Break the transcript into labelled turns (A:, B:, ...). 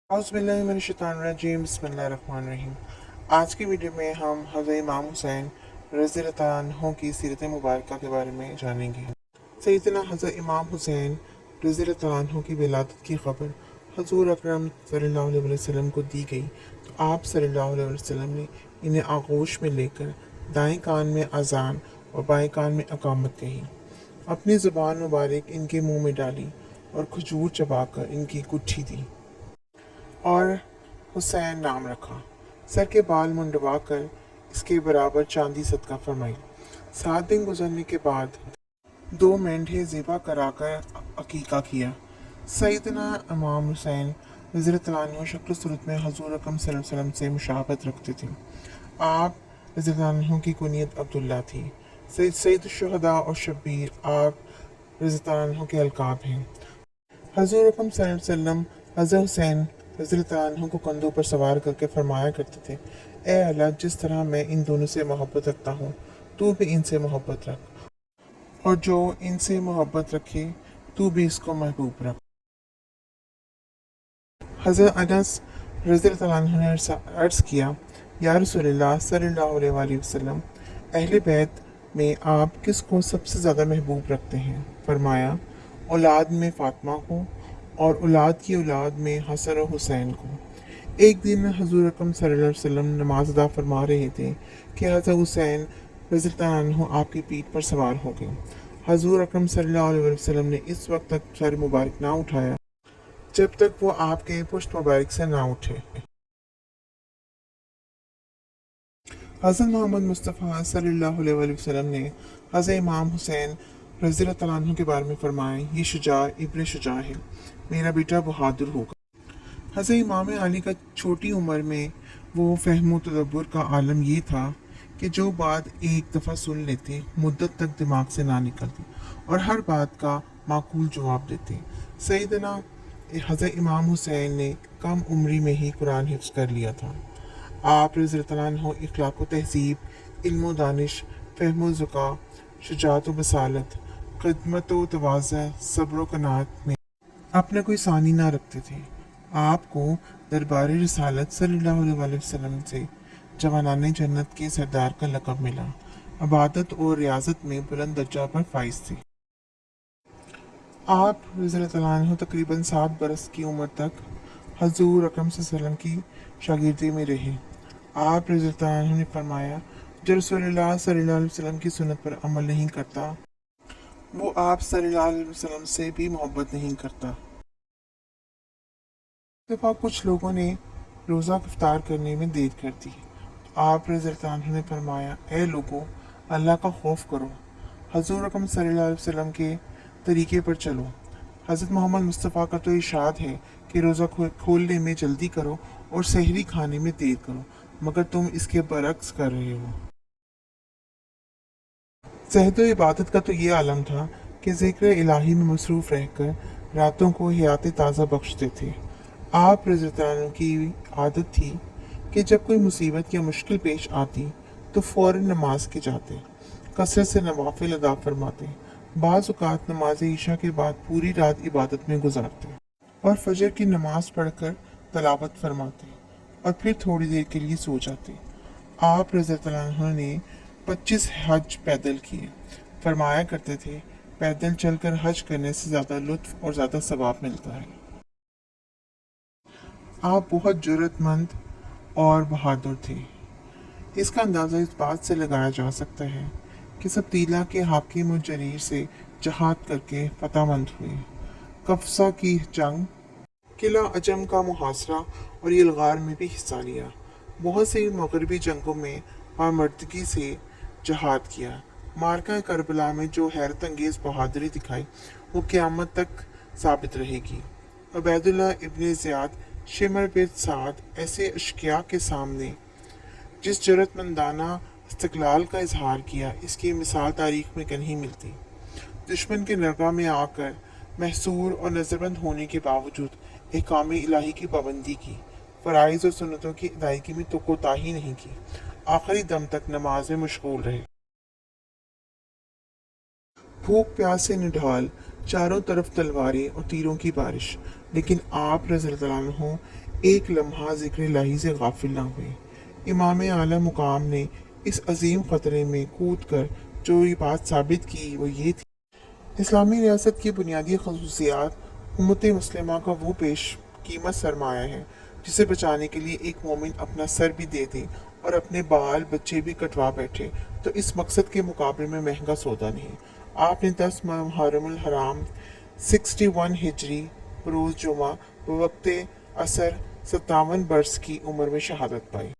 A: औज़ुबिल्लाहिमिनश्शैतानिर्रजीम बिस्मिल्लाहिर्रहमानिर्रहीम। आज की वीडियो में हम हज़रत इमाम हुसैन रज़ियल्लाहु अन्हु की सीरत मुबारका के बारे में जानेंगे। सैयदना हज़रत इमाम हुसैन रज़ियल्लाहु अन्हु की विलादत की खबर हज़ूर अकरम सल्लल्लाहु अलैहि वसल्लम को दी गई तो आप सल्लल्लाहु अलैहि वसल्लम ने इन्हें आगोश में लेकर दाएं कान में अजान और बाएं कान में अकामत कही, अपनी ज़ुबान मुबारक इनके मुंह में डाली और खजूर चबाकर इनकी गुट्ठी दी और हुसैन नाम रखा। सर के बाल मुंडवा कर इसके बराबर चांदी सदका फरमाई। 7 दिन गुजरने के बाद 2 मेंढे ज़िबा कराकर अकीका किया। सैयदना इमाम हुसैन रज़ियल्लाहु अन्हु शक्ल सूरत में हज़ूर अकरम सल्लल्लाहु अलैहि वसल्लम से मुशाबहत रखते थे। आप रज़ियल्लाहु अन्हु की कुनियत अब्दुल्ला थी। सैयद शुहदा और शब्बीर आप रज़ियल्लाहु अन्हु के अलकाब हैं। हज़ूर अकरम सल्लल्लाहु अलैहि वसल्लम हज़रत हुसैन रज़ियल्लाहु अन्हु को कंधों पर सवार करके फरमाया करते थे, ए अल्लाह, जिस तरह मैं इन दोनों से मोहब्बत रखता हूँ तू भी इनसे मोहब्बत रख, और जो इनसे मोहब्बत रखे तू भी इसको महबूब रख। हज़रत अनस रज़ियल्लाहु अन्हु ने अर्ज़ किया, या रसूलल्लाह सल्लल्लाहु अलैहि वसल्लम, अहले बैत में आप किसको सबसे ज़्यादा महबूब रखते हैं? फरमाया, औलाद में फ़ातिमा को और औलाद की औलाद में हसन और हुसैन को। एक दिन हज़ूर अकरम सल्लल्लाहु अलैहि वसल्लम नमाज अदा फरमा रहे थे कि हज़रत हुसैन रज़ियल्लाहु अन्हु आपकी पीठ पर सवार हो गए। हज़ूर अकरम सल्लल्लाहु अलैहि वसल्लम ने इस वक्त तक सर मुबारक ना उठाया जब तक वो आपके पुश्त मुबारक से ना उठे। हज़रत मोहम्मद मुस्तफ़ा सल्लल्लाहु अलैहि वसल्लम ने हज़रत इमाम हुसैन रज़ियल्लाहु अन्हु के बारे में फरमाया, ये शुजा इब्न शुजा है, मेरा बेटा बहादुर होगा। हज़रत इमाम अली का छोटी उम्र में वो फ़हम तदब्बुर का आलम ये था कि जो बात एक दफ़ा सुन लेते मुद्दत तक दिमाग से ना निकलती और हर बात का माकूल जवाब देते। सैयदना हज़रत इमाम हुसैन ने कम उम्री में ही कुरान हिफ्ज़ कर लिया था। आप रज़ियल्लाहु अन्हु इखलाक़ व तहज़ीब, इल्म व दानिश, फ़हम व ज़ुका, शुजाअत व बसालत, ख़िदमत व तवाज़ुअ, सब्र व क़नाअत में अपना कोई सानी ना रखते थे। आपको दरबार रिसालत सल्लल्लाहु अलैहि वसल्लम से जवानाने जन्नत के सरदार का लक़ब मिला। इबादत और रियाज़त में बुलंद दर्जा पर फाइज थे। आप रज़ियल्लाहु अन्हु तकरीबन 7 बरस की उम्र तक हज़ूर अकरम सल्लल्लाहु अलैहि वसल्लम की शागिर्दी में रहे। आप रज़ियल्लाहु अन्हु ने फरमाया, जो रसूलुल्लाह सल्लल्लाहु अलैहि वसल्लम की सुन्नत पर अमल नहीं करता वो आप सल्लल्लाहु अलैहि वसल्लम से भी मोहब्बत नहीं करता। दफ़ा कुछ लोगों ने रोज़ा इफ्तार करने में देर कर दी। आप रज़ियल्लाहु अन्हु ने फरमाया, ए लोगों, अल्लाह का खौफ करो, हज़ूर अकरम सल्लल्लाहु अलैहि वसल्लम के तरीके पर चलो। हज़रत मोहम्मद मुस्तफ़ा का तो इरशाद है कि रोज़ा खोलने में जल्दी करो और सहरी खाने में देर करो, मगर तुम इसके बरक्स कर रहे हो। ज़हद व इबादत का तो ये आलम था कि ज़िक्र इलाही में मसरूफ़ रहकर रातों को हयात ताज़ा बख्शते थे। आप रज़ियल्लाहु अन्हु की आदत थी कि जब कोई मुसीबत या मुश्किल पेश आती तो फ़ौरन नमाज के जाते, कसरत से नवाफिल अदा फरमाते, बाज़ औक़ात नमाज ईशा के बाद पूरी रात इबादत में गुजारते और फजर की नमाज पढ़कर तलावत फरमाते और फिर थोड़ी देर के लिए सो जाते। आप रज़ियल्लाहु अन्हु ने 25 हज पैदल किए। फरमाया करते थे, पैदल चलकर हज करने से ज़्यादा लुत्फ़ और ज़्यादा सवाब मिलता है। आप बहुत जुर्रतमंद और बहादुर थे। इसका अंदाज़ा इस बात से लगाया जा सकता है कि सबतीला के हाकिम और जरीर से जहाद करके फतहमंद हुए। कफसा की जंग, किला अजम का मुहासरा और यलगार में भी हिस्सा लिया। बहुत सी मगरबी जंगों में बामर्दगी से जहाद किया। मार्का करबला में जो हैरत अंगेज़ बहादुरी दिखाई वो क़यामत तक साबित रहेगी। उबैदुल्लाह इब्न ज़ियाद, शिमर बिन साद ऐसे अशकिया के सामने जिस जरूरतमंदाना इस्तक़लाल का इजहार किया, इसकी मिसाल तारीख़ में कहीं मिलती। दुश्मन के नरगा में आकर महसूर और नज़रबंद होने के बावजूद अहकाम इलाही की पाबंदी की, फ़राइज़ और सुन्नतों की अदायगी में तो कोताही नहीं की, आखिरी दम तक नमाज में मशगूल रहे। भूख प्यास से निढाल, चारों तरफ तलवारें और तीरों की बारिश, लेकिन आप रज़ियल्लाहु अन्हु ایک لمحہ ذکر الہی سے غافل نہ ہوئے۔ امام اعلیٰ مقام نے اس عظیم خطرے میں کود کر جو یہ بات ثابت کی وہ یہ تھی: اسلامی ریاست کی بنیادی خصوصیات امت مسلمہ کا وہ پیش قیمت سرمایہ ہے جسے بچانے کے لیے ایک مومن اپنا سر بھی دے دے اور اپنے بال بچے بھی کٹوا بیٹھے تو اس مقصد کے مقابلے میں مہنگا سودا نہیں۔ آپ نے 10 محرم الحرام 61 ہجری بروز جمعہ بوقت عصر 57 برس کی عمر میں شہادت پائی۔